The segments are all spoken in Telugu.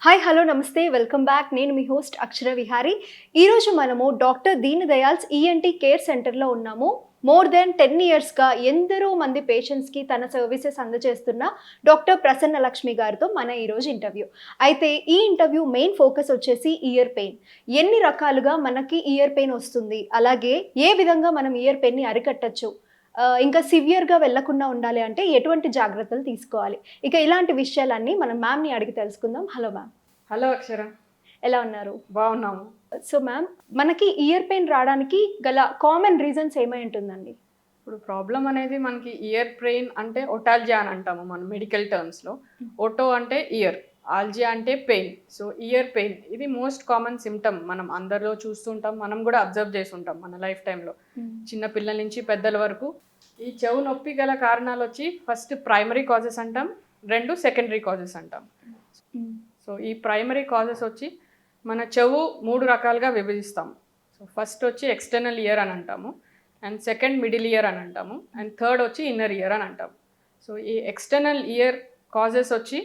హాయ్ హలో నమస్తే వెల్కమ్ బ్యాక్. నేను మీ హోస్ట్ అక్షర విహారీ. ఈరోజు మనము doctor Deen Dayal's ENT care సెంటర్లో ఉన్నాము. మోర్ దెన్ 10 ఇయర్స్గా ఎందరో మంది పేషెంట్స్కి తన సర్వీసెస్ అందజేస్తున్న డాక్టర్ ప్రసన్న లక్ష్మి గారితో మన ఈరోజు ఇంటర్వ్యూ. అయితే ఈ ఇంటర్వ్యూ మెయిన్ ఫోకస్ వచ్చేసి ఇయర్ పెయిన్. ఎన్ని రకాలుగా మనకి ఇయర్ పెయిన్ వస్తుంది, అలాగే ఏ విధంగా మనం ఇయర్ పెయిన్ని అరికట్టచ్చు, ఇంకా సివియర్గా వెళ్లకుండా ఉండాలి అంటే ఎటువంటి జాగ్రత్తలు తీసుకోవాలి, ఇక ఇలాంటి విషయాలన్నీ మనం మ్యామ్ని అడిగి తెలుసుకుందాం. Hello ma'am. హలో అక్షర, ఎలా ఉన్నారు? బాగున్నాము. సో మ్యామ్, మనకి ఇయర్ పెయిన్ రావడానికి గల కామన్ రీజన్స్ ఏమై ఉంటుందండి? ఇప్పుడు ప్రాబ్లం అనేది మనకి ఇయర్ పెయిన్ అంటే ఒటాల్జియా అని అంటాము మనం మెడికల్ టర్మ్స్లో. ఓటో అంటే ఇయర్, ఆల్జియా అంటే పెయిన్. సో ఇయర్ పెయిన్ ఇది మోస్ట్ కామన్ సిమ్టమ్. మనం అందరిలో చూస్తుంటాం, మనం కూడా అబ్జర్వ్ చేసి ఉంటాం మన లైఫ్ టైంలో. చిన్న పిల్లల నుంచి పెద్దల వరకు ఈ చెవు నొప్పి గల కారణాలు వచ్చి ఫస్ట్ ప్రైమరీ కాజెస్ అంటాం, రెండు సెకండరీ కాజెస్ అంటాం. సో ఈ ప్రైమరీ కాజెస్ వచ్చి మన చెవు 3 రకాలుగా విభజిస్తాం. సో ఫస్ట్ వచ్చి ఎక్స్టర్నల్ ఇయర్ అని అంటాము, అండ్ సెకండ్ మిడిల్ ఇయర్ అని అంటాము, అండ్ థర్డ్ వచ్చి ఇన్నర్ ఇయర్ అని అంటాము. సో ఈ ఎక్స్టర్నల్ ఇయర్ కాజెస్ వచ్చి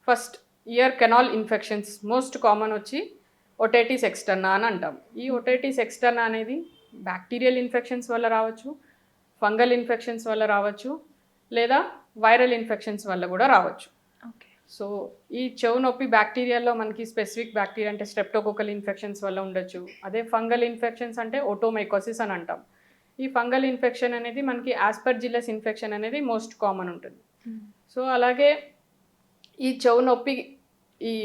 first ear canal infections. Most common వచ్చి ఒటైటిస్ ఎక్స్టర్నా అని అంటాం. ఈ ఒటైటిస్ ఎక్స్టర్నా అనేది బ్యాక్టీరియల్ ఇన్ఫెక్షన్స్ వల్ల రావచ్చు, ఫంగల్ ఇన్ఫెక్షన్స్ వల్ల రావచ్చు, లేదా వైరల్ ఇన్ఫెక్షన్స్ వల్ల కూడా రావచ్చు. ఓకే. సో ఈ చెవు నొప్పి బ్యాక్టీరియాలో మనకి స్పెసిఫిక్ బ్యాక్టీరియా అంటే స్ట్రెప్టోకోకల్ ఇన్ఫెక్షన్స్ వల్ల ఉండొచ్చు. అదే ఫంగల్ ఇన్ఫెక్షన్స్ అంటే ఓటోమైకోసిస్ అని అంటాం. ఈ ఫంగల్ ఇన్ఫెక్షన్ అనేది మనకి ఆస్పర్జిల్లస్ ఇన్ఫెక్షన్ అనేది మోస్ట్ కామన్ ఉంటుంది. సో అలాగే ఈ చెవు నొప్పి, ఈ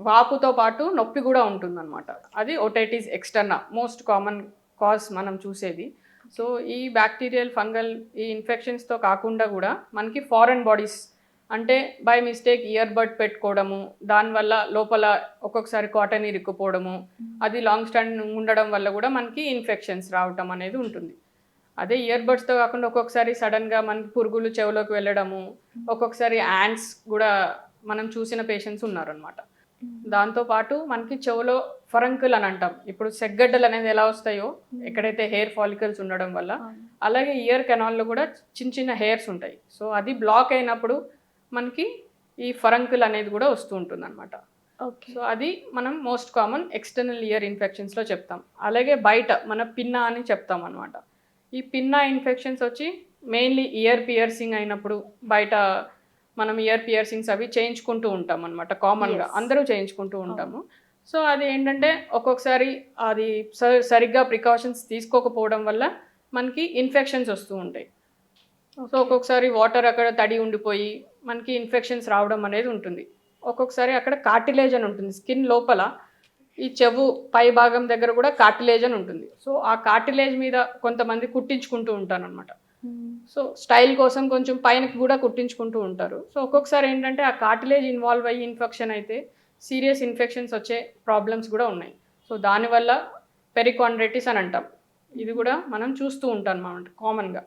వాపుతో పాటు నొప్పి కూడా ఉంటుందన్నమాట. అది otitis externa most common cause మనం చూసేది. సో ఈ బ్యాక్టీరియల్ ఫంగల్ ఈ ఇన్ఫెక్షన్స్తో కాకుండా కూడా మనకి ఫారెన్ బాడీస్ అంటే బై మిస్టేక్ ఇయర్ బడ్ పెట్టుకోవడము, దానివల్ల లోపల ఒక్కొక్కసారి కాటన్ ఇరుక్కుపోవడము, అది లాంగ్ స్టాండింగ్ ఉండడం వల్ల కూడా మనకి ఇన్ఫెక్షన్స్ రావటం అనేది ఉంటుంది. అదే ఇయర్ బడ్స్తో కాకుండా ఒక్కొక్కసారి సడన్గా మనకి పురుగులు చెవులోకి వెళ్ళడము, ఒక్కొక్కసారి యాంట్స్ కూడా మనం చూసిన పేషెంట్స్ ఉన్నారనమాట. దాంతోపాటు మనకి చెవులో ఫరంకుల్ అని అంటాం. ఇప్పుడు సెగ్గడ్డలు అనేది ఎలా వస్తాయో ఎక్కడైతే హెయిర్ ఫాలికల్స్ ఉండడం వల్ల, అలాగే ఇయర్ కెనాల్లో కూడా చిన్న చిన్న హెయిర్స్ ఉంటాయి. సో అది బ్లాక్ అయినప్పుడు మనకి ఈ ఫరంకుల్ అనేది కూడా వస్తూ ఉంటుంది అనమాట. సో అది మనం మోస్ట్ కామన్ ఎక్స్టర్నల్ ఇయర్ ఇన్ఫెక్షన్స్లో చెప్తాం. అలాగే బయట మన పిన్నా అని చెప్తాం అనమాట. ఈ పిన్నా ఇన్ఫెక్షన్స్ వచ్చి మెయిన్లీ ఇయర్ పియర్సింగ్ అయినప్పుడు బయట మనం ఇయర్ పియర్సింగ్స్ అవి చేయించుకుంటూ ఉంటాం అనమాట. కామన్గా అందరూ చేయించుకుంటూ ఉంటాము. సో అది ఏంటంటే ఒక్కొక్కసారి అది సరిగ్గా ప్రికాషన్స్ తీసుకోకపోవడం వల్ల మనకి ఇన్ఫెక్షన్స్ వస్తూ ఉంటాయి. సో ఒక్కొక్కసారి వాటర్ అక్కడ తడి ఉండిపోయి మనకి ఇన్ఫెక్షన్స్ రావడం అనేది ఉంటుంది. ఒక్కొక్కసారి అక్కడ కార్టిలేజ్ అని ఉంటుంది, స్కిన్ లోపల ఈ చెవు పై భాగం దగ్గర కూడా కార్టిలేజ్ అని ఉంటుంది. సో ఆ కార్టిలేజ్ మీద కొంతమంది కుట్టించుకుంటూ ఉంటారు అనమాట. సో స్టైల్ కోసం కొంచెం పైనకి కూడా కుట్టించుకుంటూ ఉంటారు. సో ఒక్కొక్కసారి ఏంటంటే ఆ కార్టిలేజ్ ఇన్వాల్వ్ అయ్యి ఇన్ఫెక్షన్ అయితే సీరియస్ ఇన్ఫెక్షన్స్ వచ్చే ప్రాబ్లమ్స్ కూడా ఉన్నాయి. సో దానివల్ల పెరికాండ్రైటిస్ అని అంటాం. ఇది కూడా మనం చూస్తూ ఉంటాం అన్నమాట కామన్గా.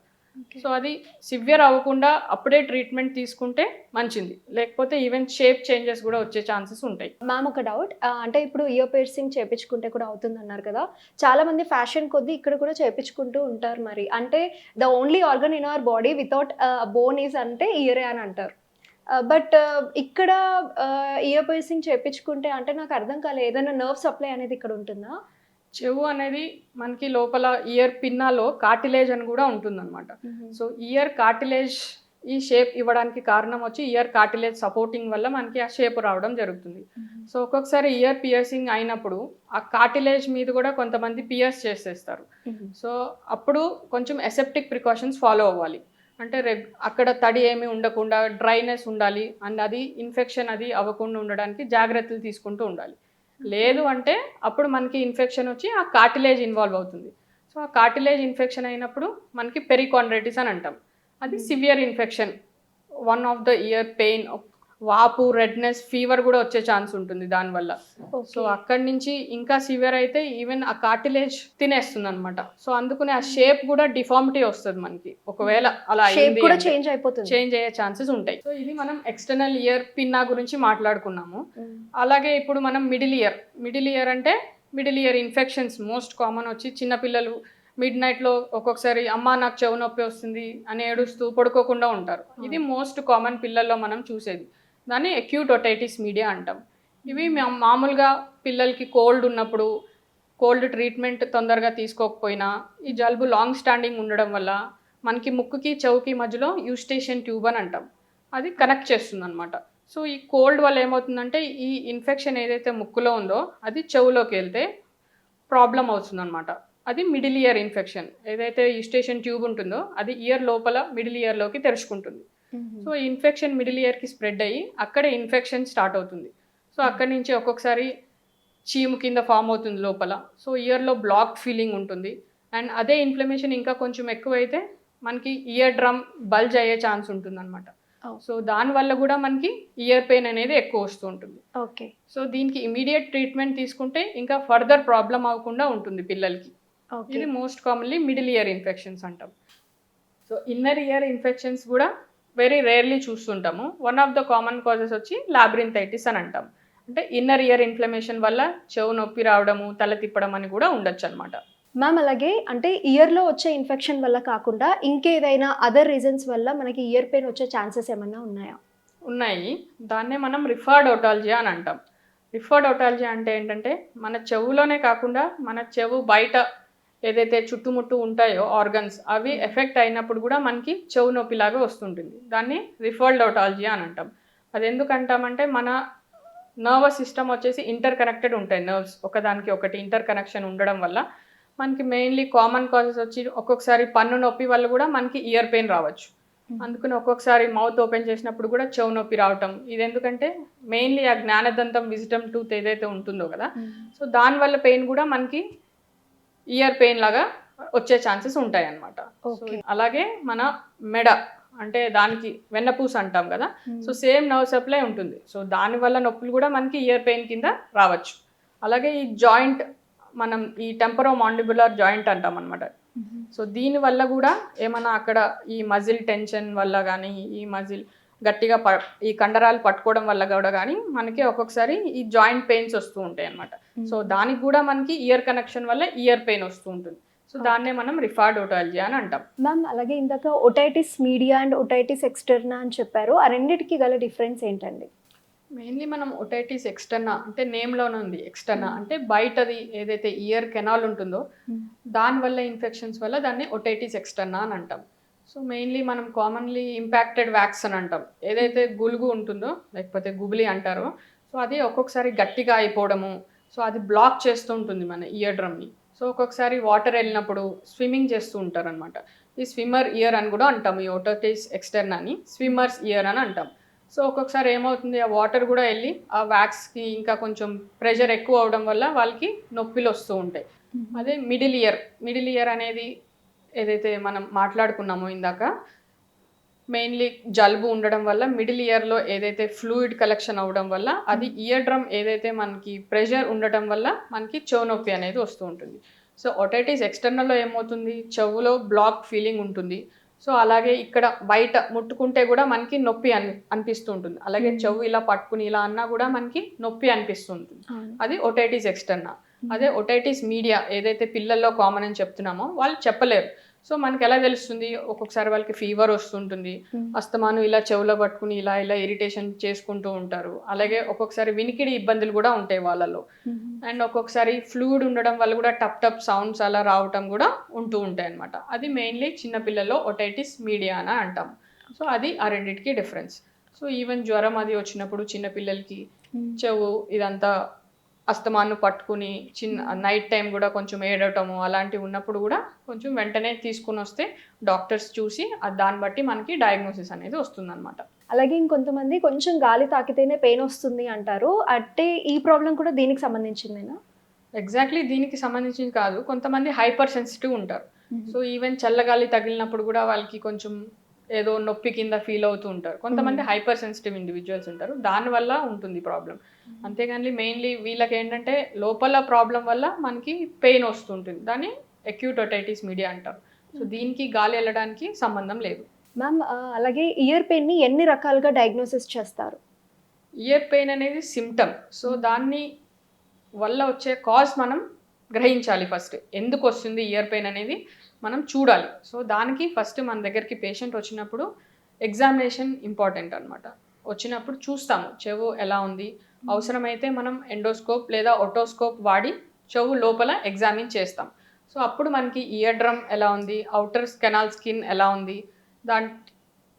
సో అది సివియర్ అవ్వకుండా అప్పుడే ట్రీట్మెంట్ తీసుకుంటే మంచిది, లేకపోతే ఈవెన్ షేప్ చేంజెస్ కూడా వచ్చే ఛాన్సెస్ ఉంటాయి. మ్యామ్, ఒక డౌట్. అంటే ఇప్పుడు ఇయర్ పియర్సింగ్ చేయించుకుంటే కూడా అవుతుంది అన్నారు కదా, చాలా మంది ఫ్యాషన్ కొద్దీ ఇక్కడ కూడా చేయించుకుంటూ ఉంటారు. మరి అంటే the only organ in our body without bone is అంటే ఇయరే అని అంటారు. బట్ ఇక్కడ ఇయర్ పియర్సింగ్ చేయించుకుంటే అంటే నాకు అర్థం కాలేదు, ఏదైనా నర్వ్ సప్లై అనేది ఇక్కడ ఉంటుందా? చెవు అనేది మనకి లోపల ఇయర్ పిన్నాలో కార్టిలేజ్ అని కూడా ఉంటుందన్నమాట. సో ఇయర్ కార్టిలేజ్ ఈ షేప్ ఇవ్వడానికి కారణం వచ్చి ఇయర్ కార్టిలేజ్ సపోర్టింగ్ వల్ల మనకి ఆ షేప్ రావడం జరుగుతుంది. సో ఒక్కొక్కసారి ఇయర్ పియర్సింగ్ అయినప్పుడు ఆ కార్టిలేజ్ మీద కూడా కొంతమంది పియర్స్ చేసేస్తారు. సో అప్పుడు కొంచెం అసెప్టిక్ ప్రికాషన్స్ ఫాలో అవ్వాలి. అంటే అక్కడ తడి ఏమీ ఉండకుండా డ్రైనెస్ ఉండాలి అండ్ అది ఇన్ఫెక్షన్ అది అవ్వకుండా ఉండడానికి జాగ్రత్తలు తీసుకుంటూ ఉండాలి. లేదు అంటే అప్పుడు మనకి ఇన్ఫెక్షన్ వచ్చి ఆ కార్టిలేజ్ ఇన్వాల్వ్ అవుతుంది. సో ఆ కార్టిలేజ్ ఇన్ఫెక్షన్ అయినప్పుడు మనకి పెరికాండ్రైటిస్ అని అంటాం. అది severe infection. One of the ear pain, వాపు, రెడ్నెస్, ఫీవర్ కూడా వచ్చే ఛాన్స్ ఉంటుంది దానివల్ల. సో అక్కడి నుంచి ఇంకా సివియర్ అయితే ఈవెన్ ఆ కార్టిలేజ్ తినేస్తుంది అనమాట. సో అందుకని ఆ షేప్ కూడా డిఫార్మిటీ వస్తుంది మనకి. ఒకవేళ అలా చేంజ్ అయ్యే ఛాన్సెస్ ఉంటాయి. సో ఇది మనం ఎక్స్టర్నల్ ఇయర్ పిన్నా గురించి మాట్లాడుకున్నాము. అలాగే ఇప్పుడు మనం మిడిల్ ఇయర్ అంటే middle ear infections most common వచ్చి చిన్నపిల్లలు మిడ్ నైట్లో ఒక్కొక్కసారి అమ్మ నాకు చెవు నొప్పి వస్తుంది అని ఏడుస్తూ పడుకోకుండా ఉంటారు. ఇది మోస్ట్ కామన్ పిల్లల్లో మనం చూసేది. దాన్ని అక్యూట్ ఒటైటిస్ మీడియా అంటాం. ఇవి మామూలుగా పిల్లలకి కోల్డ్ ఉన్నప్పుడు కోల్డ్ ట్రీట్మెంట్ తొందరగా తీసుకోకపోయినా ఈ జలుబు లాంగ్ స్టాండింగ్ ఉండడం వల్ల మనకి ముక్కుకి చెవుకి మధ్యలో యూస్టేషన్ ట్యూబ్ అని అంటాం, అది కనెక్ట్ చేస్తుంది అనమాట. సో ఈ కోల్డ్ వల్ల ఏమవుతుందంటే ఈ ఇన్ఫెక్షన్ ఏదైతే ముక్కులో ఉందో అది చెవులోకి వెళ్తే ప్రాబ్లం అవుతుంది అనమాట. అది మిడిల్ ఇయర్ ఇన్ఫెక్షన్. ఏదైతే యూస్టేషన్ ట్యూబ్ ఉంటుందో అది ఇయర్ లోపల మిడిల్ ఇయర్లోకి తెరుచుకుంటుంది. సో ఈ ఇన్ఫెక్షన్ మిడిల్ ఇయర్కి స్ప్రెడ్ అయ్యి అక్కడే ఇన్ఫెక్షన్ స్టార్ట్ అవుతుంది. సో అక్కడి నుంచి ఒక్కొక్కసారి చీము కింద ఫామ్ అవుతుంది లోపల. సో ఇయర్లో బ్లాక్ ఫీలింగ్ ఉంటుంది. అండ్ అదే ఇన్ఫ్లమేషన్ ఇంకా కొంచెం ఎక్కువైతే మనకి ఇయర్ డ్రమ్ బల్జ్ అయ్యే ఛాన్స్ ఉంటుంది అనమాట. సో దానివల్ల కూడా మనకి ఇయర్ పెయిన్ అనేది ఎక్కువ వస్తూ ఉంటుంది. ఓకే. సో దీనికి ఇమీడియట్ ట్రీట్మెంట్ తీసుకుంటే ఇంకా ఫర్దర్ ప్రాబ్లం అవ్వకుండా ఉంటుంది పిల్లలకి. ఇది most commonly middle ear infections అంటాం. సో ఇన్నర్ ఇయర్ ఇన్ఫెక్షన్స్ కూడా వెరీ రేర్లీ చూస్తుంటాము. One of the common causes వచ్చి లాబ్రింథైటిస్ అని అంటాం. అంటే ఇన్నర్ ఇయర్ ఇన్ఫ్లమేషన్ వల్ల చెవు నొప్పి రావడము, తల తిప్పడం అని కూడా ఉండొచ్చు అనమాట. మ్యామ్ అలాగే అంటే ఇయర్లో వచ్చే ఇన్ఫెక్షన్ వల్ల కాకుండా ఇంకేదైనా అదర్ రీజన్స్ వల్ల మనకి ఇయర్ పెయిన్ వచ్చే ఛాన్సెస్ ఏమన్నా ఉన్నాయా? ఉన్నాయి. దాన్నే మనం రిఫర్డ్ ఓటాలజీ అని అంటాం. రిఫర్డ్ ఓటాలజీ అంటే ఏంటంటే మన చెవులోనే కాకుండా మన చెవు బయట ఏదైతే చుట్టుముట్టు ఉంటాయో ఆర్గన్స్ అవి ఎఫెక్ట్ అయినప్పుడు కూడా మనకి చెవు నొప్పిలాగా వస్తుంటుంది. దాన్ని రిఫర్డ్ ఓటాలజీ అని అంటాం. అది ఎందుకు అంటామంటే మన నర్వస్ సిస్టమ్ వచ్చేసి ఇంటర్ కనెక్టెడ్ ఉంటాయి. నర్వ్స్ ఒకదానికి ఒకటి ఇంటర్ కనెక్షన్ ఉండడం వల్ల మనకి మెయిన్లీ కామన్ కాజెస్ వచ్చి ఒక్కొక్కసారి పన్ను నొప్పి వల్ల కూడా మనకి ఇయర్ పెయిన్ రావచ్చు. అందుకని ఒక్కొక్కసారి మౌత్ ఓపెన్ చేసినప్పుడు కూడా చెవు నొప్పి రావటం. ఇది ఎందుకంటే మెయిన్లీ ఆ జ్ఞానదంతం విజిటమ్ టూత్ ఏదైతే ఉంటుందో కదా, సో దానివల్ల పెయిన్ కూడా మనకి ఇయర్ పెయిన్ లాగా వచ్చే ఛాన్సెస్ ఉంటాయి అన్నమాట. అలాగే మన మెడ అంటే దానికి వెన్నపూస అంటాం కదా, సో సేమ్ నర్వ్ సప్లై ఉంటుంది. సో దానివల్ల నొప్పులు కూడా మనకి ఇయర్ పెయిన్ కింద రావచ్చు. అలాగే ఈ జాయింట్ మనం ఈ టెంపరో మాండిబులర్ జాయింట్ అంటాం అనమాట. సో దీనివల్ల కూడా ఏమన్నా అక్కడ ఈ మజిల్ టెన్షన్ వల్ల కానీ ఈ మజిల్ గట్టిగా ఈ కండరాలు పట్టుకోవడం వల్ల కూడా కానీ మనకి ఒక్కొక్కసారి ఈ జాయింట్ పెయిన్స్ వస్తూ ఉంటాయి అన్నమాట. సో దానికి కూడా మనకి ఇయర్ కనెక్షన్ వల్ల ఇయర్ పెయిన్ వస్తూ ఉంటుంది. సో దాన్నే మనం రిఫర్డ్ ఓటాలజీ అని అంటాం. మ్యామ్ అలాగే ఇందాక otitis media and otitis externa అని చెప్పారు. ఆ రెండింటికి గల డిఫరెన్స్ ఏంటండి? మెయిన్లీ మనం ఓటైటిస్ ఎక్స్టర్నా అంటే నేమ్లోనే ఉంది. ఎక్స్టర్నా అంటే బయటది ఏదైతే ఇయర్ కెనాల్ ఉంటుందో దానివల్ల ఇన్ఫెక్షన్స్ వల్ల దాన్ని ఓటైటిస్ ఎక్స్టర్నా అని అంటాం. సో మెయిన్లీ మనం కామన్లీ ఇంపాక్టెడ్ వ్యాక్స్ అని అంటాం. ఏదైతే గులుగు ఉంటుందో లేకపోతే గుబిలి అంటారో, సో అది ఒక్కొక్కసారి గట్టిగా అయిపోవడము, సో అది బ్లాక్ చేస్తూ ఉంటుంది మన ఇయర్ డ్రమ్ని. సో ఒక్కొక్కసారి వాటర్ వెళ్ళినప్పుడు స్విమ్మింగ్ చేస్తూ ఉంటారు అనమాట. ఈ స్విమ్మర్ ఇయర్ అని కూడా అంటాం. ఈ ఓటైటిస్ ఎక్స్టర్నాని స్విమ్మర్స్ ఇయర్ అని అంటాం. సో ఒక్కొక్కసారి ఏమవుతుంది, ఆ వాటర్ కూడా వెళ్ళి ఆ వ్యాక్స్కి ఇంకా కొంచెం ప్రెషర్ ఎక్కువ అవడం వల్ల వాళ్ళకి నొప్పిలు వస్తూ ఉంటాయి. అదే మిడిల్ ఇయర్ అనేది ఏదైతే మనం మాట్లాడుకున్నామో ఇందాక, మెయిన్లీ జలుబు ఉండడం వల్ల మిడిల్ ఇయర్లో ఏదైతే ఫ్లూయిడ్ కలెక్షన్ అవ్వడం వల్ల అది ఇయర్ డ్రమ్ ఏదైతే మనకి ప్రెషర్ ఉండటం వల్ల మనకి చెవు నొప్పి అనేది వస్తూ ఉంటుంది. సో ఓటైటిస్ ఎక్స్టర్నల్లో ఏమవుతుంది, చెవులో బ్లాక్ ఫీలింగ్ ఉంటుంది. సో అలాగే ఇక్కడ బయట ముట్టుకుంటే కూడా మనకి నొప్పి అనిపిస్తూ ఉంటుంది. అలాగే చెవు ఇలా పట్టుకుని ఇలా అన్నా కూడా మనకి నొప్పి అనిపిస్తూ ఉంటుంది. అది ఓటైటిస్ ఎక్స్టర్నా. అదే ఓటైటిస్ మీడియా ఏదైతే పిల్లల్లో కామన్ అని చెప్తున్నామో వాళ్ళు చెప్పలేరు. సో మనకి ఎలా తెలుస్తుంది, ఒక్కొక్కసారి వాళ్ళకి ఫీవర్ వస్తుంటుంది, అస్తమాను ఇలా చెవులో పట్టుకుని ఇలా ఇలా ఇరిటేషన్ చేసుకుంటూ ఉంటారు. అలాగే ఒక్కొక్కసారి వినికిడి ఇబ్బందులు కూడా ఉంటాయి వాళ్ళలో. అండ్ ఒక్కొక్కసారి ఫ్లూయిడ్ ఉండడం వల్ల కూడా టప్ సౌండ్స్ అలా రావటం కూడా ఉంటూ ఉంటాయి అన్నమాట. అది మెయిన్లీ చిన్నపిల్లల్లో ఓటైటిస్ మీడియా అని అంటాం. సో అది ఆ రెండింటికి డిఫరెన్స్. సో ఈవెన్ జ్వరం అది వచ్చినప్పుడు చిన్నపిల్లలకి చెవు ఇదంతా అస్తమాను పట్టుకుని నైట్ టైం కూడా కొంచెం ఏడవటము అలాంటివి ఉన్నప్పుడు కూడా కొంచెం వెంటనే తీసుకుని వస్తే డాక్టర్స్ చూసి దాన్ని బట్టి మనకి డయాగ్నోసిస్ అనేది వస్తుందన్నమాట. అలాగే ఇంకొంతమంది కొంచెం గాలి తాకితేనే పెయిన్ వస్తుంది అంటారు. అంటే ఈ ప్రాబ్లం కూడా దీనికి సంబంధించిందేనా? ఎగ్జాక్ట్లీ దీనికి సంబంధించింది కాదు. కొంతమంది హైపర్ సెన్సిటివ్ ఉంటారు. సో ఈవెన్ చల్లగాలి తగిలినప్పుడు కూడా వాళ్ళకి కొంచెం ఏదో నొప్పి కింద ఫీల్ అవుతూ ఉంటారు. కొంతమంది హైపర్ సెన్సిటివ్ ఇండివిజువల్స్ ఉంటారు, దానివల్ల ఉంటుంది ప్రాబ్లం. అంతేగాని మెయిన్లీ వీళ్ళకి ఏంటంటే లోపల ప్రాబ్లం వల్ల మనకి పెయిన్ వస్తుంటుంది. దాన్ని అక్యూట్ ఓటైటిస్ మీడియా అంటారు. సో దీనికి గాలి వెళ్ళడానికి సంబంధం లేదు. మ్యామ్ అలాగే ఇయర్ పెయిన్ని ఎన్ని రకాలుగా డయాగ్నోసిస్ చేస్తారు? ఇయర్ పెయిన్ అనేది సిమ్టమ్. సో దాన్ని వల్ల వచ్చే కాజ్ మనం గ్రహించాలి. ఫస్ట్ ఎందుకు వస్తుంది ఇయర్ పెయిన్ అనేది మనం చూడాలి. సో దానికి ఫస్ట్ మన దగ్గరికి పేషెంట్ వచ్చినప్పుడు ఎగ్జామినేషన్ ఇంపార్టెంట్ అనమాట. వచ్చినప్పుడు చూస్తాము చెవు ఎలా ఉంది, అవసరమైతే మనం ఎండోస్కోప్ లేదా ఒటోస్కోప్ వాడి చెవు లోపల ఎగ్జామిన్ చేస్తాం. సో అప్పుడు మనకి ఇయర్ డ్రమ్ ఎలా ఉంది, అవుటర్ కెనాల్ స్కిన్ ఎలా ఉంది, దాని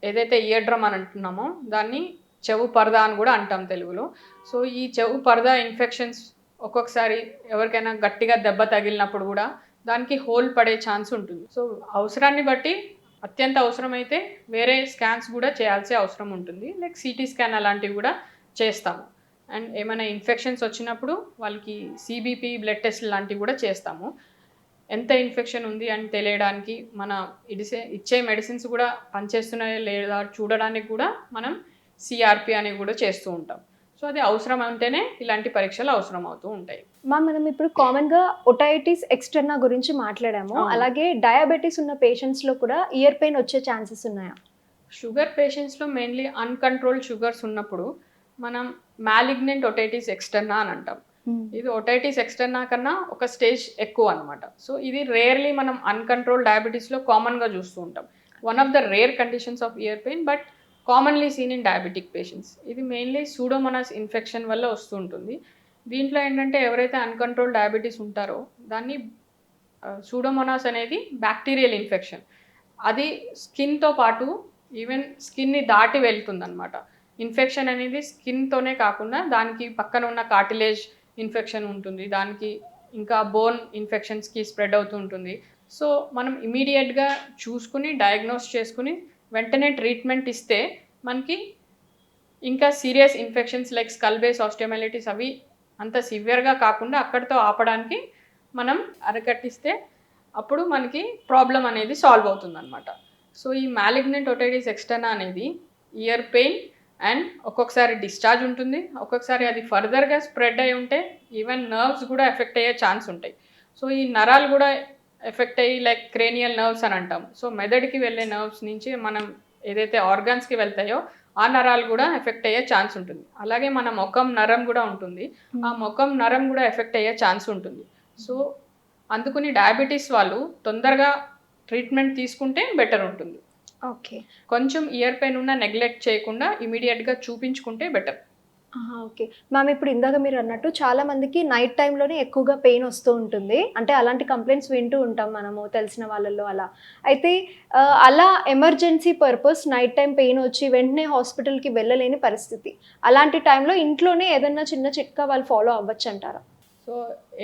ఏదైతే ఇయర్ డ్రమ్ అని అంటున్నామో దాన్ని చెవు పరద అని కూడా అంటాం తెలుగులో. సో ఈ చెవు పరద ఇన్ఫెక్షన్స్ ఒక్కొక్కసారి ఎవరికైనా గట్టిగా దెబ్బ తగిలినప్పుడు కూడా దానికి హోల్ పడే ఛాన్స్ ఉంటుంది. సో అవసరాన్ని బట్టి అత్యంత అవసరమైతే వేరే స్కాన్స్ కూడా చేయాల్సిన అవసరం ఉంటుంది. లైక్ సిటీ స్కాన్ అలాంటివి కూడా చేస్తాము. అండ్ ఏమైనా ఇన్ఫెక్షన్స్ వచ్చినప్పుడు వాళ్ళకి సిబిపి బ్లడ్ టెస్ట్ లాంటివి కూడా చేస్తాము. ఎంత ఇన్ఫెక్షన్ ఉంది అని తెలియడానికి మన ఇచ్చే మెడిసిన్స్ కూడా పనిచేస్తున్నాయో లేదా చూడడానికి కూడా మనం సిఆర్పి అనేవి కూడా చేస్తూ ఉంటాం. సో అది అవసరం అంటేనే ఇలాంటి పరీక్షలు అవసరం అవుతూ ఉంటాయి. మనం ఇప్పుడు కామన్గా ఒటైటిస్ ఎక్స్టర్నా గురించి మాట్లాడాము. అలాగే డయాబెటీస్ ఉన్న పేషెంట్స్లో కూడా ఇయర్ పెయిన్ వచ్చే ఛాన్సెస్ ఉన్నాయా? షుగర్ పేషెంట్స్లో మెయిన్లీ అన్కంట్రోల్డ్ షుగర్స్ ఉన్నప్పుడు మనం మ్యాలిగ్నెంట్ ఒటైటిస్ ఎక్స్టర్నా అని అంటాం. ఇది ఒటైటిస్ ఎక్స్టర్నా కన్నా ఒక స్టేజ్ ఎక్కువ అనమాట. సో ఇది రేర్లీ మనం అన్కంట్రోల్ డయాబెటీస్లో కామన్గా చూస్తూ ఉంటాం. One of the rare conditions of ear pain, but commonly seen in diabetic patients. ఇది మెయిన్లీ సూడోమోనాస్ ఇన్ఫెక్షన్ వల్ల వస్తూ ఉంటుంది. దీంట్లో ఏంటంటే ఎవరైతే అన్కంట్రోల్ డయాబెటీస్ ఉంటారో దాన్ని సూడోమోనాస్ అనేది బ్యాక్టీరియల్ ఇన్ఫెక్షన్. అది స్కిన్తో పాటు ఈవెన్ స్కిన్ని దాటి వెళ్తుంది అనమాట. ఇన్ఫెక్షన్ అనేది స్కిన్తోనే కాకుండా దానికి పక్కన ఉన్న కార్టిలేజ్ ఇన్ఫెక్షన్ ఉంటుంది, దానికి ఇంకా బోన్ ఇన్ఫెక్షన్స్కి స్ప్రెడ్ అవుతూ ఉంటుంది. సో మనం ఇమీడియట్గా చూసుకుని డయాగ్నోస్ చేసుకుని వెంటనే ట్రీట్మెంట్ ఇస్తే మనకి ఇంకా serious infections like skull base osteomyelitis అవి అంత సివియర్గా కాకుండా అక్కడితో ఆపడానికి మనం అరకట్టిస్తే అప్పుడు మనకి ప్రాబ్లం అనేది సాల్వ్ అవుతుంది అనమాట. సో ఈ మ్యాలిగ్నెంట్ ఒటైటిస్ ఎక్స్టర్నా అనేది ఇయర్ పెయిన్ అండ్ ఒక్కొక్కసారి డిశ్చార్జ్ ఉంటుంది, ఒక్కొక్కసారి అది ఫర్దర్గా స్ప్రెడ్ అయి ఉంటే ఈవెన్ నర్వ్స్ కూడా ఎఫెక్ట్ అయ్యే ఛాన్స్ ఉంటాయి. సో ఈ నరాలు కూడా ఎఫెక్ట్ అయ్యి లైక్ క్రేనియల్ నర్వ్స్ అని అంటాం. సో మెదడుకి వెళ్ళే నర్వ్స్ నుంచి మనం ఏదైతే ఆర్గాన్స్కి వెళ్తాయో ఆ నరాలు కూడా ఎఫెక్ట్ అయ్యే ఛాన్స్ ఉంటుంది. అలాగే మన ముఖం నరం కూడా ఉంటుంది, ఆ ముఖం నరం కూడా ఎఫెక్ట్ అయ్యే ఛాన్స్ ఉంటుంది. సో అందుకని డయాబెటీస్ వాళ్ళు తొందరగా ట్రీట్మెంట్ తీసుకుంటే బెటర్ ఉంటుంది. ఓకే, కొంచెం ఇయర్ పెయిన్ ఉన్న నెగ్లెక్ట్ చేయకుండా ఇమీడియట్గా చూపించుకుంటే బెటర్. ఓకే మ్యామ్, ఇప్పుడు ఇందాక మీరు అన్నట్టు చాలా మందికి నైట్ టైంలోనే ఎక్కువగా పెయిన్ వస్తూ ఉంటుంది. అంటే అలాంటి కంప్లైంట్స్ వింటూ ఉంటాం మనము తెలిసిన వాళ్ళల్లో అలా. అయితే అలా emergency purpose night time pain వచ్చి వెంటనే హాస్పిటల్కి వెళ్ళలేని పరిస్థితి, అలాంటి టైంలో ఇంట్లోనే ఏదన్నా చిన్న చిట్కా వాళ్ళు ఫాలో అవ్వచ్చు అంటారా? సో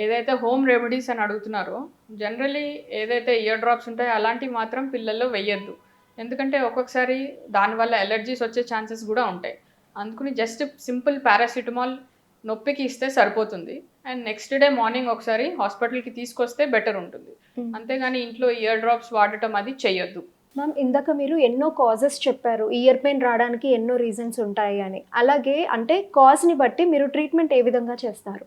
ఏదైతే హోమ్ రెమెడీస్ అని అడుగుతున్నారో జనరలీ ఏదైతే ఇయర్ డ్రాప్స్ ఉంటాయో అలాంటివి మాత్రం పిల్లల్లో వెయ్యొద్దు. ఎందుకంటే ఒక్కొక్కసారి దానివల్ల ఎలర్జీస్ వచ్చే ఛాన్సెస్ కూడా ఉంటాయి. అందుకని జస్ట్ సింపుల్ పారాసిటమాల్ నొప్పికి ఇస్తే సరిపోతుంది. అండ్ నెక్స్ట్ డే మార్నింగ్ ఒకసారి హాస్పిటల్కి తీసుకొస్తే బెటర్ ఉంటుంది. అంతేగాని ఇంట్లో ఇయర్ డ్రాప్స్ వాడటం అది చెయ్యొద్దు. మ్యామ్, ఇందాక మీరు ఎన్నో కాజెస్ చెప్పారు, ఇయర్ పెయిన్ రావడానికి ఎన్నో రీజన్స్ ఉంటాయి అని. అలాగే అంటే కాజ్ని బట్టి మీరు ట్రీట్మెంట్ ఏ విధంగా చేస్తారు?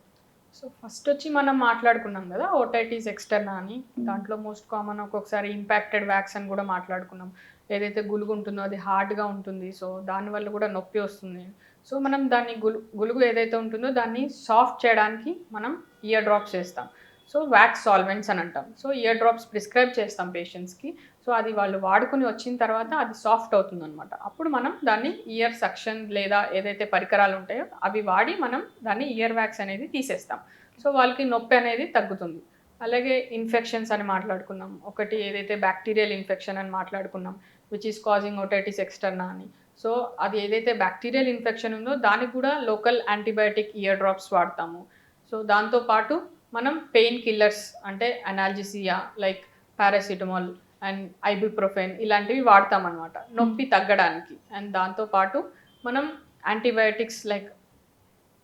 సో ఫస్ట్ వచ్చి మనం మాట్లాడుకున్నాం కదా ఓటైటిస్ ఎక్స్టర్నా అని. దాంట్లో మోస్ట్ కామన్ ఒక్కొక్కసారి ఇంపాక్టెడ్ వ్యాక్స్ అని కూడా మాట్లాడుకున్నాం. ఏదైతే గులుగు ఉంటుందో అది హార్డ్గా ఉంటుంది, సో దానివల్ల కూడా నొప్పి వస్తుంది. సో మనం దాన్ని గులుగు ఏదైతే ఉంటుందో దాన్ని సాఫ్ట్ చేయడానికి మనం ఇయర్ డ్రాప్స్ చేస్తాం. సో వ్యాక్స్ సాల్వెంట్స్ అని అంటాం. సో ఇయర్ డ్రాప్స్ ప్రిస్క్రైబ్ చేస్తాం పేషెంట్స్కి. సో అది వాళ్ళు వాడుకుని వచ్చిన తర్వాత అది సాఫ్ట్ అవుతుంది అనమాట. అప్పుడు మనం దాన్ని ఇయర్ సక్షన్ లేదా ఏదైతే పరికరాలు ఉంటాయో అవి వాడి మనం దాన్ని ఇయర్ వ్యాక్స్ అనేది తీసేస్తాం. సో వాళ్ళకి నొప్పి అనేది తగ్గుతుంది. అలాగే ఇన్ఫెక్షన్స్ అని మాట్లాడుకున్నాం. ఒకటి ఏదైతే బ్యాక్టీరియల్ ఇన్ఫెక్షన్ అని మాట్లాడుకున్నాం, which is causing otitis externa అని. సో అది ఏదైతే బ్యాక్టీరియల్ ఇన్ఫెక్షన్ ఉందో దానికి కూడా లోకల్ యాంటీబయాటిక్ ఇయర్ డ్రాప్స్ వాడతాము. సో దాంతోపాటు మనం పెయిన్ కిల్లర్స్ అంటే అనాల్జెసియా లైక్ పారాసిటమాల్ అండ్ ఐబుప్రోఫెన్ ఇలాంటివి వాడతామన్నమాట నొప్పి తగ్గడానికి. అండ్ దాంతోపాటు మనం యాంటీబయాటిక్స్ లైక్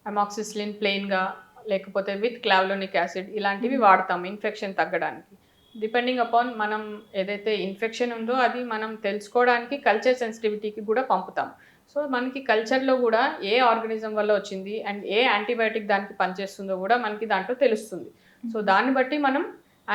అమాక్సిసిలిన్ ప్లెయిన్గా లేకపోతే విత్ క్లావ్లోనిక్ యాసిడ్ ఇలాంటివి వాడతాము ఇన్ఫెక్షన్ తగ్గడానికి. డిపెండింగ్ అపాన్ మనం ఏదైతే ఇన్ఫెక్షన్ ఉందో అది మనం తెలుసుకోవడానికి కల్చర్ సెన్సిటివిటీకి కూడా పంపుతాం. సో మనకి కల్చర్లో కూడా ఏ ఆర్గానిజం వల్ల వచ్చింది అండ్ ఏ యాంటీబయాటిక్ దానికి పనిచేస్తుందో కూడా మనకి దాంట్లో తెలుస్తుంది. సో దాన్ని బట్టి మనం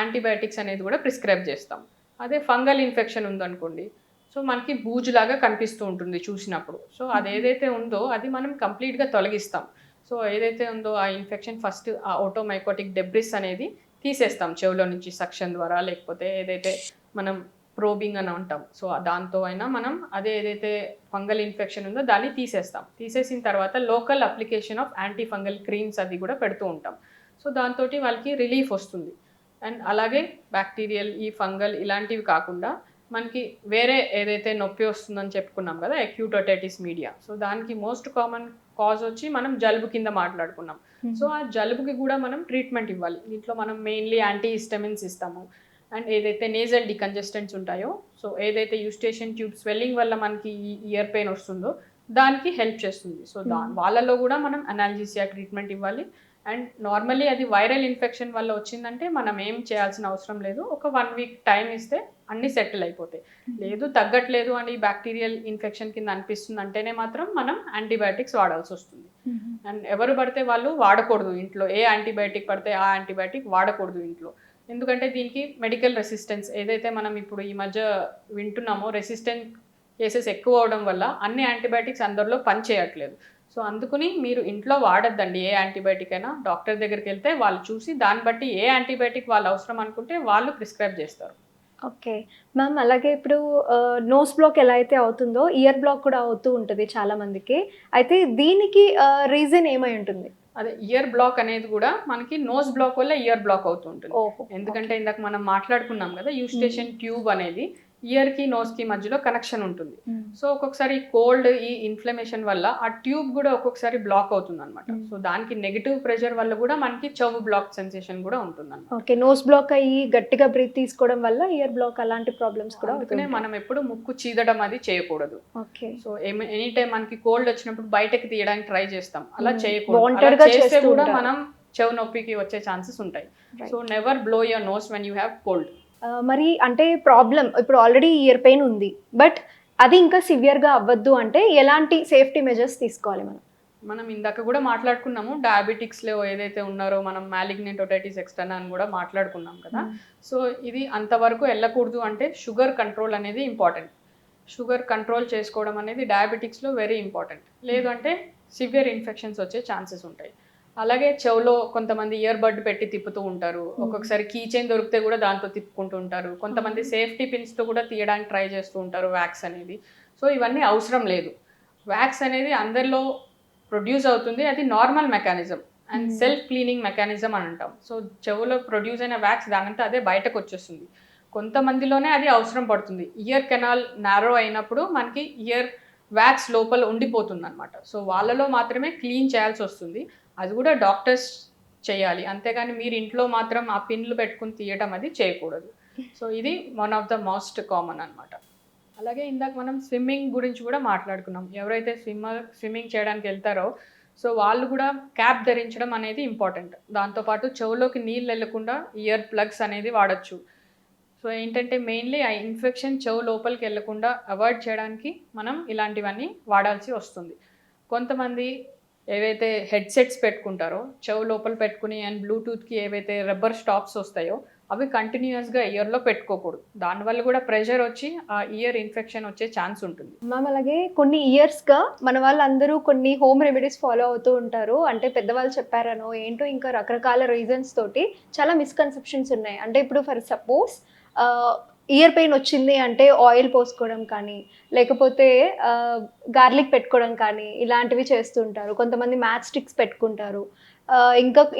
యాంటీబయాటిక్స్ అనేది కూడా ప్రిస్క్రైబ్ చేస్తాం. అదే ఫంగల్ ఇన్ఫెక్షన్ ఉందనుకోండి, సో మనకి బూజులాగా కనిపిస్తూ ఉంటుంది చూసినప్పుడు. సో అది ఏదైతే ఉందో అది మనం కంప్లీట్గా తొలగిస్తాం. సో ఏదైతే ఉందో ఆ ఇన్ఫెక్షన్ ఫస్ట్ ఆ ఓటోమైకోటిక్ డెబ్రిస్ అనేది తీసేస్తాం చెవులో నుంచి సక్షన్ ద్వారా, లేకపోతే ఏదైతే మనం ప్రోబింగ్ అని అంటాం. సో దాంతో అయినా మనం అదే ఏదైతే ఫంగల్ ఇన్ఫెక్షన్ ఉందో దాన్ని తీసేస్తాం. తీసేసిన తర్వాత local application of anti fungal creams అది కూడా పెడుతూ ఉంటాం. సో దాంతో వాళ్ళకి రిలీఫ్ వస్తుంది. అండ్ అలాగే బ్యాక్టీరియల్, ఈ ఫంగల్ ఇలాంటివి కాకుండా మనకి వేరే ఏదైతే నొప్పి వస్తుందని చెప్పుకున్నాం కదా, అక్యూట్ ఒటైటిస్ మీడియా. సో దానికి మోస్ట్ కామన్ కాజ్ వచ్చి మనం జలుబు కింద మాట్లాడుకున్నాం. సో ఆ జలుబుకి కూడా మనం ట్రీట్మెంట్ ఇవ్వాలి. దీంట్లో మనం మెయిన్లీ యాంటీ హిస్టమిన్స్ ఇస్తాము. అండ్ ఏదైతే నేజల్ డికంజెస్టెంట్స్ ఉంటాయో, సో ఏదైతే యూస్టేషన్ ట్యూబ్ స్వెల్లింగ్ వల్ల మనకి ఇయర్ పెయిన్ వస్తుందో దానికి హెల్ప్ చేస్తుంది. సో వాళ్ళలో కూడా మనం అనాల్జీసియా ట్రీట్మెంట్ ఇవ్వాలి. అండ్ నార్మల్లీ అది వైరల్ ఇన్ఫెక్షన్ వల్ల వచ్చిందంటే మనం ఏం చేయాల్సిన అవసరం లేదు. ఒక 1 వీక్ టైం ఇస్తే అన్నీ సెటిల్ అయిపోతాయి. లేదు తగ్గట్లేదు అని బ్యాక్టీరియల్ ఇన్ఫెక్షన్ కింద అనిపిస్తుంది అంటేనే మాత్రం మనం యాంటీబయాటిక్స్ వాడాల్సి వస్తుంది. అండ్ ఎవరు పడితే వాళ్ళు వాడకూడదు ఇంట్లో. ఏ యాంటీబయాటిక్ పడితే ఆ యాంటీబయాటిక్ వాడకూడదు ఇంట్లో. ఎందుకంటే దీనికి మెడికల్ రెసిస్టెన్స్ ఏదైతే మనం ఇప్పుడు ఈ మధ్య వింటున్నామో, రెసిస్టెంట్ కేసెస్ ఎక్కువ అవడం వల్ల అన్ని యాంటీబయాటిక్స్ అందరిలో పనిచేయట్లేదు. సో అందుకని మీరు ఇంట్లో వాడద్దండి ఏ యాంటీబయాటిక్ అయినా. డాక్టర్ దగ్గరికి వెళ్తే వాళ్ళు చూసి దాన్ని బట్టి ఏ యాంటీబయాటిక్ వాళ్ళు అవసరం అనుకుంటే వాళ్ళు ప్రిస్క్రైబ్ చేస్తారు. ఓకే మ్యామ్, అలాగే ఇప్పుడు నోస్ బ్లాక్ ఎలా అయితే అవుతుందో ఇయర్ బ్లాక్ కూడా అవుతూ ఉంటుంది చాలా మందికి. అయితే దీనికి రీజన్ ఏమై ఉంటుంది? అదే ఇయర్ బ్లాక్ అనేది కూడా మనకి నోస్ బ్లాక్ వల్ల ఇయర్ బ్లాక్ అవుతుంటుంది. ఎందుకంటే ఇందాక మనం మాట్లాడుకున్నాం కదా, యూస్టేషన్ ట్యూబ్ అనేది ఇయర్ కి నోస్ కి మధ్యలో కనెక్షన్ ఉంటుంది. సో ఒక్కొక్కసారి కోల్డ్, ఈ ఇన్ఫ్లమేషన్ వల్ల ఆ ట్యూబ్ కూడా ఒక్కొక్కసారి బ్లాక్ అవుతుంది అనమాట. సో దానికి నెగిటివ్ ప్రెషర్ వల్ల కూడా మనకి చెవు బ్లాక్ సెన్సేషన్ కూడా ఉంటుంది అనమాట. ఓకే, నోస్ బ్లాక్ అయ్యి గట్టిగా బ్రీత్ తీసుకోవడం వల్ల ఇయర్ బ్లాక్ అలాంటి ప్రాబ్లమ్స్ కూడా. అందుకనే మనం ఎప్పుడు ముక్కు చీదడం అది చేయకూడదు. ఓకే, సో ఎనీ టైం మనకి కోల్డ్ వచ్చినప్పుడు బయటకి తీయడానికి ట్రై చేస్తాం, అలా చేయకూడదు. చేస్తే కూడా మనం చెవు నొప్పికి వచ్చే ఛాన్సెస్ ఉంటాయి. So never blow your knows when you have cold. మరి అంటే ప్రాబ్లం ఇప్పుడు ఆల్రెడీ ఇయర్ పెయిన్ ఉంది, బట్ అది ఇంకా సివియర్గా అవ్వద్దు అంటే ఎలాంటి సేఫ్టీ మెజర్స్ తీసుకోవాలి మనం ఇందాక కూడా మాట్లాడుకున్నాము. డయాబెటిక్స్లో ఏదైతే ఉన్నారో మనం మ్యాలిగ్నెంట్ ఒటైటిస్ ఎక్స్టర్నా అని కూడా మాట్లాడుకున్నాం కదా. సో ఇది అంతవరకు వెళ్ళకూడదు అంటే షుగర్ కంట్రోల్ అనేది ఇంపార్టెంట్. షుగర్ కంట్రోల్ చేసుకోవడం అనేది డయాబెటిక్స్లో వెరీ ఇంపార్టెంట్. లేదు అంటే సివియర్ ఇన్ఫెక్షన్స్ వచ్చే ఛాన్సెస్ ఉంటాయి. అలాగే చెవులో కొంతమంది ఇయర్ బడ్ పెట్టి తిప్పుతూ ఉంటారు. ఒక్కొక్కసారి కీ చైన్ దొరికితే కూడా దాంతో తిప్పుకుంటూ ఉంటారు. కొంతమంది సేఫ్టీ పిన్స్తో కూడా తీయడానికి ట్రై చేస్తూ ఉంటారు వ్యాక్స్ అనేది. సో ఇవన్నీ అవసరం లేదు. వ్యాక్స్ అనేది అందరిలో ప్రొడ్యూస్ అవుతుంది, అది normal mechanism and self cleaning mechanism అని అంటాం. సో చెవులో ప్రొడ్యూస్ అయిన వ్యాక్స్ దానంతా అదే బయటకు వచ్చేస్తుంది. కొంతమందిలోనే అది అవసరం పడుతుంది. ఇయర్ కెనాల్ నారో అయినప్పుడు మనకి ఇయర్ వ్యాక్స్ లోపల ఉండిపోతుంది అనమాట. సో వాళ్ళలో మాత్రమే క్లీన్ చేయాల్సి వస్తుంది. అది కూడా డాక్టర్స్ చేయాలి, అంతేగాని మీరు ఇంట్లో మాత్రం ఆ పిన్లు పెట్టుకుని తీయడం అది చేయకూడదు. సో ఇది one of the most common అనమాట. అలాగే ఇందాక మనం స్విమ్మింగ్ గురించి కూడా మాట్లాడుకున్నాం. ఎవరైతే స్విమ్మింగ్ చేయడానికి వెళ్తారో సో వాళ్ళు కూడా క్యాప్ ధరించడం అనేది ఇంపార్టెంట్. దాంతోపాటు చెవులోకి నీళ్ళు వెళ్లకుండా ఇయర్ ప్లగ్స్ అనేది వాడచ్చు. సో ఏంటంటే మెయిన్లీ ఆ ఇన్ఫెక్షన్ చెవు లోపలికి వెళ్లకుండా అవాయిడ్ చేయడానికి మనం ఇలాంటివన్నీ వాడాల్సి వస్తుంది. కొంతమంది ఏవైతే హెడ్సెట్స్ పెట్టుకుంటారో చెవు లోపల పెట్టుకుని అండ్ బ్లూటూత్కి ఏవైతే రబ్బర్ స్టాప్స్ వస్తాయో అవి కంటిన్యూస్గా ఇయర్లో పెట్టుకోకూడదు. దానివల్ల కూడా ప్రెషర్ వచ్చి ఆ ఇయర్ ఇన్ఫెక్షన్ వచ్చే ఛాన్స్ ఉంటుంది. మ్యామ్ అలాగే కొన్ని ఇయర్స్గా మన వాళ్ళందరూ కొన్ని హోమ్ రెమెడీస్ ఫాలో అవుతూ ఉంటారు. అంటే పెద్దవాళ్ళు చెప్పారనో ఏంటో ఇంకా రకరకాల రీజన్స్ తోటి చాలా మిస్కన్సెప్షన్స్ ఉన్నాయి. అంటే ఇప్పుడు ఫర్ సపోజ్ ఇయర్ పెయిన్ వచ్చింది అంటే ఆయిల్ పోసుకోవడం కానీ, లేకపోతే గార్లిక్ పెట్టుకోవడం కానీ ఇలాంటివి చేస్తుంటారు. కొంతమంది మ్యాచ్ స్టిక్స్ పెట్టుకుంటారు.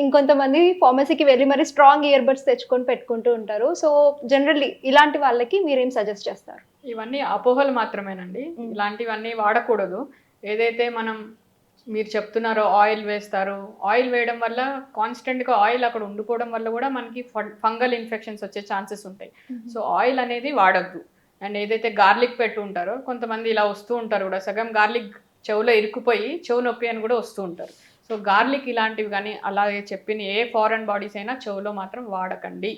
ఇంకొంతమంది ఫార్మసీకి వెళ్ళి మరి స్ట్రాంగ్ ఇయర్ బడ్స్ తెచ్చుకొని పెట్టుకుంటూ ఉంటారు. సో జనరల్లీ ఇలాంటి వాళ్ళకి మీరేం సజెస్ట్ చేస్తారు? ఇవన్నీ అపోహలు మాత్రమేనండి. ఇలాంటివన్నీ వాడకూడదు. ఏదైతే మనం మీరు చెప్తున్నారో ఆయిల్ వేస్తారు, ఆయిల్ వేయడం వల్ల కాన్స్టెంట్గా ఆయిల్ అక్కడ ఉండిపోవడం వల్ల కూడా మనకి ఫంగల్ ఇన్ఫెక్షన్స్ వచ్చే ఛాన్సెస్ ఉంటాయి. సో ఆయిల్ అనేది వాడద్దు. అండ్ ఏదైతే గార్లిక్ పెట్టు ఉంటారో కొంతమంది ఇలా వస్తూ ఉంటారు కూడా, సగం గార్లిక్ చెవులో ఇరుక్కుపోయి చెవు నొప్పి అని కూడా వస్తూ ఉంటారు. సో గార్లిక్ ఇలాంటివి కానీ అలాగే చెప్పిన ఏ ఫారెన్ బాడీస్ అయినా చెవులో మాత్రం వాడకండి.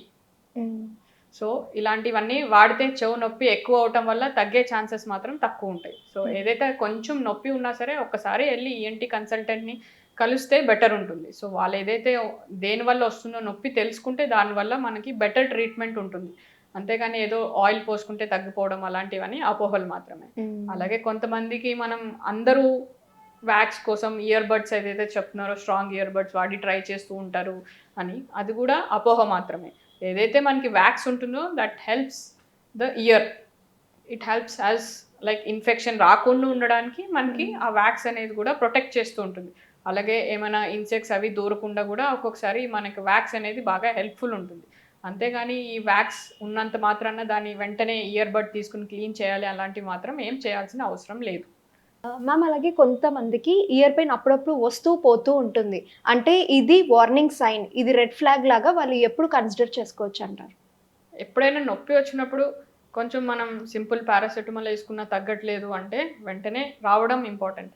సో ఇలాంటివన్నీ వాడితే చెవు నొప్పి ఎక్కువ అవటం వల్ల తగ్గే ఛాన్సెస్ మాత్రం తక్కువ ఉంటాయి. సో ఏదైతే కొంచెం నొప్పి ఉన్నా సరే ఒక్కసారి వెళ్ళి ఈఎన్టీ కన్సల్టెంట్ని కలిస్తే బెటర్ ఉంటుంది. సో వాళ్ళు ఏదైతే దేనివల్ల వస్తుందో నొప్పి తెలుసుకుంటే దానివల్ల మనకి బెటర్ ట్రీట్మెంట్ ఉంటుంది. అంతేగాని ఏదో ఆయిల్ పోసుకుంటే తగ్గిపోవడం అలాంటివన్నీ అపోహలు మాత్రమే. అలాగే కొంతమందికి మనం అందరూ వ్యాక్స్ కోసం ఇయర్ బడ్స్ ఏదైతే చెప్తున్నారో స్ట్రాంగ్ ఇయర్ బడ్స్ వాడి ట్రై చేస్తూ ఉంటారు అని, అది కూడా అపోహ మాత్రమే. ఏదైతే మనకి వ్యాక్స్ ఉంటుందో that helps the year. It helps as like infection రాకుండా ఉండడానికి మనకి ఆ వ్యాక్స్ అనేది కూడా ప్రొటెక్ట్ చేస్తూ ఉంటుంది. అలాగే ఏమైనా ఇన్సెక్ట్స్ అవి దూరకుండా కూడా ఒక్కొక్కసారి మనకి వ్యాక్స్ అనేది బాగా హెల్ప్ఫుల్ ఉంటుంది. అంతేగాని ఈ వ్యాక్స్ ఉన్నంత మాత్రాన దాన్ని వెంటనే ఇయర్ బడ్ తీసుకుని క్లీన్ చేయాలి అలాంటివి మాత్రం ఏం చేయాల్సిన అవసరం లేదు. మ్యామ్ అలాగే కొంతమందికి ఇయర్ పెయిన్ అప్పుడప్పుడు వస్తూ పోతూ ఉంటుంది. అంటే ఇది వార్నింగ్ సైన్, ఇది రెడ్ ఫ్లాగ్ లాగా వాళ్ళు ఎప్పుడు కన్సిడర్ చేసుకోవచ్చు అంటారు? ఎప్పుడైనా నొప్పి వచ్చినప్పుడు కొంచెం మనం సింపుల్ పారాసెటమాల్ వేసుకున్నా తగ్గట్లేదు అంటే వెంటనే రావడం ఇంపార్టెంట్.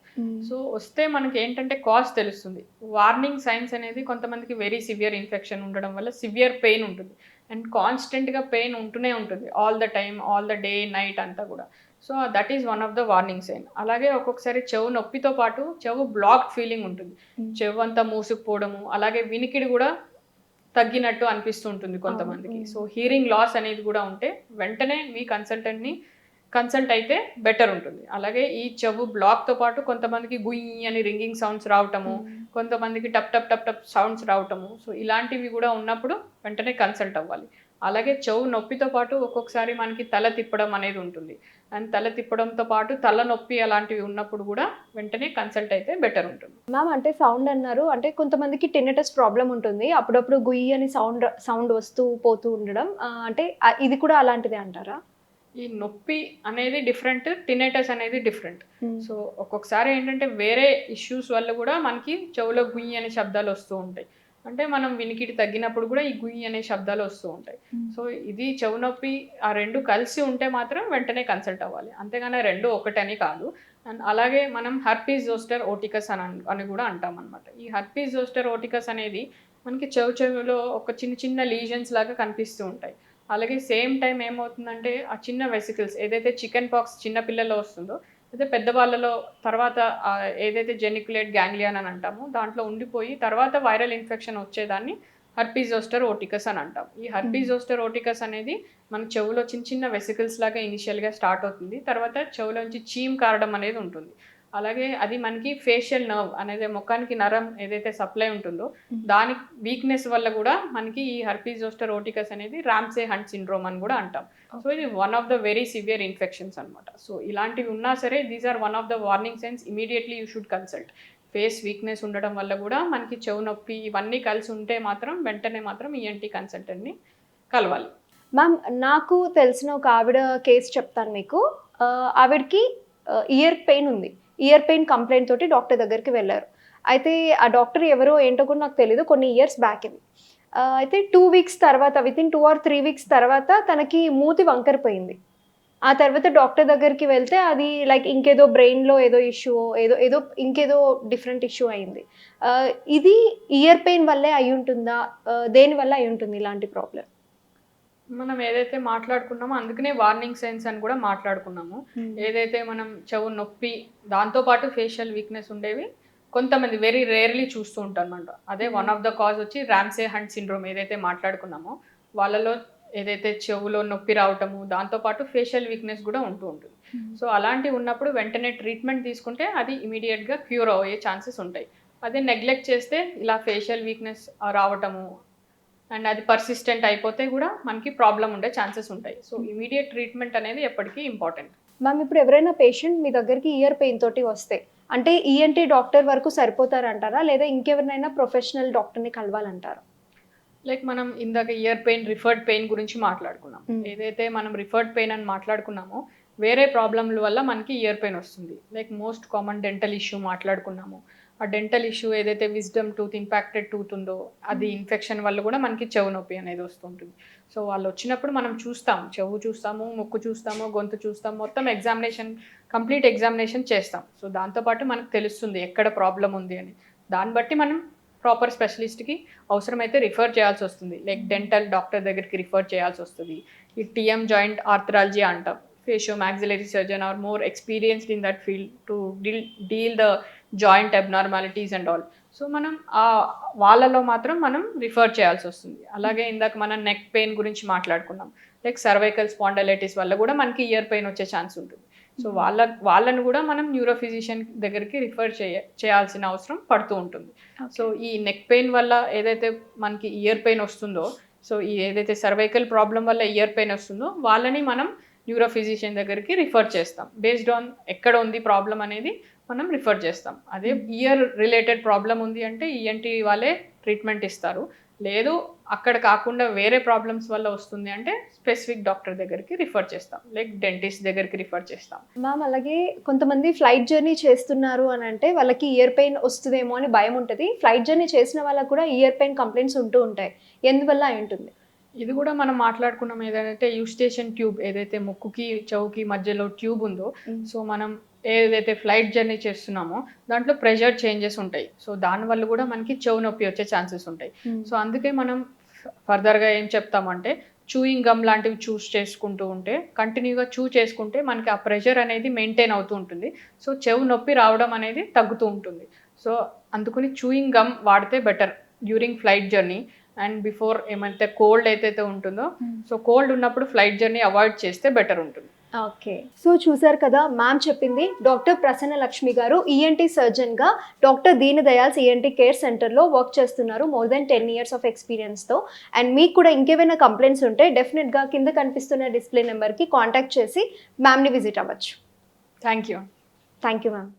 సో వస్తే మనకి ఏంటంటే కాజ్ తెలుస్తుంది. వార్నింగ్ సైన్స్ అనేది కొంతమందికి వెరీ సివియర్ ఇన్ఫెక్షన్ ఉండడం వల్ల సివియర్ పెయిన్ ఉంటుంది అండ్ కాన్స్టెంట్గా పెయిన్ ఉంటూనే ఉంటుంది all the time, all the day, night అంతా కూడా. So that is one of the warning sign. అలాగే ఒక్కొక్కసారి చెవు నొప్పితో పాటు చెవు బ్లాక్డ్ ఫీలింగ్ ఉంటుంది. చెవు అంతా మూసుకుపోవడము, అలాగే వినికిడి కూడా తగ్గినట్టు అనిపిస్తూ ఉంటుంది కొంతమందికి. సో హియరింగ్ లాస్ అనేది కూడా ఉంటే వెంటనే మీ కన్సల్టెంట్ని కన్సల్ట్ అయితే బెటర్ ఉంటుంది. అలాగే ఈ చెవు బ్లాక్తో పాటు కొంతమందికి గుయ్యి అని రింగింగ్ సౌండ్స్ రావటము, కొంతమందికి టప్ టప్ టప్ టప్ సౌండ్స్ రావటము. సో ఇలాంటివి కూడా ఉన్నప్పుడు వెంటనే కన్సల్ట్ అవ్వాలి. అలాగే చెవు నొప్పితో పాటు ఒక్కొక్కసారి మనకి తల తిప్పడం అనేది ఉంటుంది. అండ్ తల తిప్పడంతో పాటు తలనొప్పి అలాంటివి ఉన్నప్పుడు కూడా వెంటనే కన్సల్ట్ అయితే బెటర్ ఉంటుంది. మ్యామ్ అంటే సౌండ్ అన్నారు, అంటే కొంతమందికి టినిటస్ ప్రాబ్లం ఉంటుంది, అప్పుడప్పుడు గుయ్యి అని సౌండ్ వస్తూ పోతూ ఉండడం, అంటే ఇది కూడా అలాంటిదే అంటారా? ఈ నొప్పి అనేది డిఫరెంట్, టినైటస్ అనేది డిఫరెంట్. సో ఒక్కొక్కసారి ఏంటంటే వేరే ఇష్యూస్ వల్ల కూడా మనకి చెవులో గుయ్యి అనే శబ్దాలు వస్తూ ఉంటాయి. అంటే మనం వినికిడి తగ్గినప్పుడు కూడా ఈ గుయ్యి అనే శబ్దాలు వస్తూ ఉంటాయి. సో ఇది చెవు నొప్పి, ఆ రెండు కలిసి ఉంటే మాత్రం వెంటనే కన్సల్ట్ అవ్వాలి. అంతేగాని రెండు ఒకటని కాదు. అండ్ అలాగే మనం హర్పీస్ జోస్టర్ ఓటికస్ అని కూడా అంటాం అనమాట. ఈ హర్పీస్ జోస్టర్ ఓటికస్ అనేది మనకి చెవులో ఒక చిన్న చిన్న లీజన్స్ లాగా కనిపిస్తూ ఉంటాయి. అలాగే సేమ్ టైం ఏమవుతుందంటే ఆ చిన్న వెసికల్స్ ఏదైతే చికెన్ పాక్స్ చిన్న పిల్లల్లో వస్తుందో, అయితే పెద్దవాళ్ళలో తర్వాత ఏదైతే జెనికులేట్ గ్యాంగ్లియన్ అని అంటామో దాంట్లో ఉండిపోయి తర్వాత వైరల్ ఇన్ఫెక్షన్ వచ్చేదాన్ని హర్పీస్ జోస్టర్ ఓటికస్ అని అంటాం. ఈ హర్పీస్ జోస్టర్ ఓటికస్ అనేది మన చెవులో చిన్న చిన్న వెసికల్స్ లాగా ఇనిషియల్గా స్టార్ట్ అవుతుంది. తర్వాత చెవులోంచి చీమ్ కారడం అనేది ఉంటుంది. అలాగే అది మనకి ఫేషియల్ నర్వ్ అనేది ముఖానికి నరం ఏదైతే సప్లై ఉంటుందో దాని వీక్నెస్ వల్ల కూడా మనకి ఈ హర్పీస్ జోస్టర్ ఓటికస్ అనేది రామ్సే హంట్ సిండ్రోమ్ అని కూడా అంటాం. సో ఇది one of the very severe infections అనమాట. సో ఇలాంటివి ఉన్నా సరే these are one of the warning signs. Immediately you should consult. Face weakness ఉండడం వల్ల కూడా మనకి చెవు నొప్పి ఇవన్నీ కలిసి ఉంటే మాత్రం వెంటనే మాత్రం ఈఎన్టీ కన్సల్టెంట్ని కలవాలి. మ్యామ్ నాకు తెలిసిన ఒక ఆవిడ కేసు చెప్తాను మీకు. ఆవిడకి ఇయర్ పెయిన్ ఉంది. ఇయర్ పెయిన్ కంప్లైంట్ తోటి డాక్టర్ దగ్గరికి వెళ్ళారు. అయితే ఆ డాక్టర్ ఎవరో ఏంటో కూడా నాకు తెలీదు, కొన్ని ఇయర్స్ బ్యాక్ ఇది. అయితే 2 వీక్స్ తర్వాత, వితిన్ 2 or 3 వీక్స్ తర్వాత తనకి మూతి వంకరిపోయింది. ఆ తర్వాత డాక్టర్ దగ్గరికి వెళ్తే అది లైక్ ఇంకేదో బ్రెయిన్లో ఏదో ఇష్యూ, ఏదో ఇంకేదో డిఫరెంట్ ఇష్యూ అయింది. ఇది ఇయర్ పెయిన్ వల్లే అయి ఉంటుందా? దేనివల్ల అయి ఉంటుంది ఇలాంటి ప్రాబ్లం? మనం ఏదైతే మాట్లాడుకున్నామో అందుకనే వార్నింగ్ సైన్స్ అని కూడా మాట్లాడుకున్నాము. ఏదైతే మనం చెవు నొప్పి దాంతోపాటు ఫేషియల్ వీక్నెస్ ఉండేవి కొంతమంది వెరీ రేర్లీ చూస్తూ ఉంటాం అనమాట. అదే వన్ ఆఫ్ ద కాజ్ వచ్చి రామ్సే హంట్ సిండ్రోమ్ ఏదైతే మాట్లాడుకున్నామో వాళ్ళలో ఏదైతే చెవులో నొప్పి రావటము దాంతోపాటు ఫేషియల్ వీక్నెస్ కూడా ఉంటూ ఉంటుంది. సో అలాంటివి ఉన్నప్పుడు వెంటనే ట్రీట్మెంట్ తీసుకుంటే అది ఇమీడియట్గా క్యూర్ అయ్యే ఛాన్సెస్ ఉంటాయి. అదే నెగ్లెక్ట్ చేస్తే ఇలా ఫేషియల్ వీక్నెస్ రావటము అండ్ అది పర్సిస్టెంట్ అయిపోతే కూడా మనకి ప్రాబ్లం ఉండే ఛాన్సెస్ ఉంటాయి. సో ఇమీడియట్ ట్రీట్మెంట్ అనేది ఎప్పటికీ ఇంపార్టెంట్. మ్యామ్ ఇప్పుడు ఎవరైనా పేషెంట్ మీ దగ్గరికి ఇయర్ పెయిన్ తోటి వస్తే అంటే ఈఎన్టీ డాక్టర్ వరకు సరిపోతారంటారా, లేదా ఇంకెవరినైనా ప్రొఫెషనల్ డాక్టర్ని కలవాలంటారా? లైక్ మనం ఇందాక ఇయర్ పెయిన్, రిఫర్డ్ పెయిన్ గురించి మాట్లాడుకున్నాం. ఏదైతే మనం రిఫర్డ్ పెయిన్ అని మాట్లాడుకున్నామో వేరే ప్రాబ్లంల వల్ల మనకి ఇయర్ పెయిన్ వస్తుంది. Like most common dental issue మాట్లాడుకున్నాము. ఆ డెంటల్ ఇష్యూ ఏదైతే విజ్డమ్ టూత్, ఇంపాక్టెడ్ టూత్ ఉందో అది ఇన్ఫెక్షన్ వల్ల కూడా మనకి చెవు నొప్పి అనేది వస్తుంటుంది. సో వాళ్ళు వచ్చినప్పుడు మనం చూస్తాం, చెవు చూస్తాము, ముక్కు చూస్తాము, గొంతు చూస్తాము, మొత్తం ఎగ్జామినేషన్, కంప్లీట్ ఎగ్జామినేషన్ చేస్తాం. సో దాంతోపాటు మనకు తెలుస్తుంది ఎక్కడ ప్రాబ్లం ఉంది అని. దాన్ని బట్టి మనం ప్రాపర్ స్పెషలిస్ట్కి అవసరమైతే రిఫర్ చేయాల్సి వస్తుంది. లైక్ డెంటల్ డాక్టర్ దగ్గరికి రిఫర్ చేయాల్సి వస్తుంది. ఈ టీఎం జాయింట్ ఆర్థరాలజీ అంటాం. Facio maxillary surgeon are more experienced in that field to deal the joint abnormalities and all. So మనం వాళ్ళలో మాత్రం మనం రిఫర్ చేయాల్సి వస్తుంది. అలాగే ఇందాక మనం నెక్ పెయిన్ గురించి మాట్లాడుకున్నాం. లైక్ సర్వైకల్ స్పాండలైటిస్ వల్ల కూడా మనకి ఇయర్ పెయిన్ వచ్చే ఛాన్స్ ఉంటుంది. సో వాళ్ళను కూడా మనం న్యూరో ఫిజిషియన్ దగ్గరికి రిఫర్ చేయాల్సిన అవసరం పడుతూ ఉంటుంది. సో ఈ నెక్ పెయిన్ వల్ల ఏదైతే మనకి ఇయర్ పెయిన్ వస్తుందో సో ఈ ఏదైతే సర్వైకల్ ప్రాబ్లం వల్ల ఇయర్ పెయిన్ వస్తుందో వాళ్ళని మనం న్యూరో ఫిజిషియన్ దగ్గరికి రిఫర్ చేస్తాం. బేస్డ్ ఆన్ ఎక్కడ ఉంది ప్రాబ్లం అనేది మనం రిఫర్ చేస్తాం. అదే ఇయర్ రిలేటెడ్ ప్రాబ్లం ఉంది అంటే ఈఎన్టీ వాళ్ళే ట్రీట్మెంట్ ఇస్తారు. లేదు అక్కడ కాకుండా వేరే ప్రాబ్లమ్స్ వల్ల వస్తుంది అంటే స్పెసిఫిక్ డాక్టర్ దగ్గరికి రిఫర్ చేస్తాం, లైక్ డెంటిస్ట్ దగ్గరికి రిఫర్ చేస్తాం. మ్యామ్ అలాగే కొంతమంది ఫ్లైట్ జర్నీ చేస్తున్నారు అని అంటే వాళ్ళకి ఇయర్ పెయిన్ వస్తుందేమో అని భయం ఉంటుంది. ఫ్లైట్ జర్నీ చేసిన వాళ్ళకి కూడా ఇయర్ పెయిన్ కంప్లైంట్స్ ఉంటూ ఉంటాయి. ఎందువల్ల అయి ఉంటుంది? ఇది కూడా మనం మాట్లాడుకున్నాం ఏదంటే యూస్టేషన్ ట్యూబ్, ఏదైతే ముక్కుకి చెవుకి మధ్యలో ట్యూబ్ ఉందో, సో మనం ఏదైతే ఫ్లైట్ జర్నీ చేస్తున్నామో దాంట్లో ప్రెషర్ చేంజెస్ ఉంటాయి. సో దానివల్ల కూడా మనకి చెవు నొప్పి వచ్చే ఛాన్సెస్ ఉంటాయి. సో అందుకే మనం ఫర్దర్గా ఏం చెప్తామంటే చూయింగ్ గమ్ లాంటివి చూస్ చేసుకుంటూ ఉంటే, కంటిన్యూగా చేసుకుంటే మనకి ఆ ప్రెషర్ అనేది మెయింటైన్ అవుతూ ఉంటుంది. సో చెవు నొప్పి రావడం అనేది తగ్గుతూ ఉంటుంది. సో అందుకని చూయింగ్ గమ్ వాడితే better during flight journey. And before ఏమైతే కోల్డ్ అయితే ఉంటుందో, సో కోల్డ్ ఉన్నప్పుడు ఫ్లైట్ జర్నీ అవాయిడ్ చేస్తే బెటర్ ఉంటుంది. ఓకే, సో చూసారు కదా మ్యామ్ చెప్పింది. డాక్టర్ ప్రసన్న లక్ష్మి గారు ఈఎన్టీ సర్జన్గా doctor Deen Dayal's ENT care సెంటర్లో వర్క్ చేస్తున్నారు మోర్ దెన్ 10 years ఆఫ్ ఎక్స్పీరియన్స్తో. అండ్ మీకు కూడా ఇంకేమైనా కంప్లైంట్స్ ఉంటే డెఫినెట్గా కింద కనిపిస్తున్న డిస్ప్లే నెంబర్కి కాంటాక్ట్ చేసి మ్యామ్ని విజిట్ అవ్వచ్చు. Thank you. Thank you ma'am.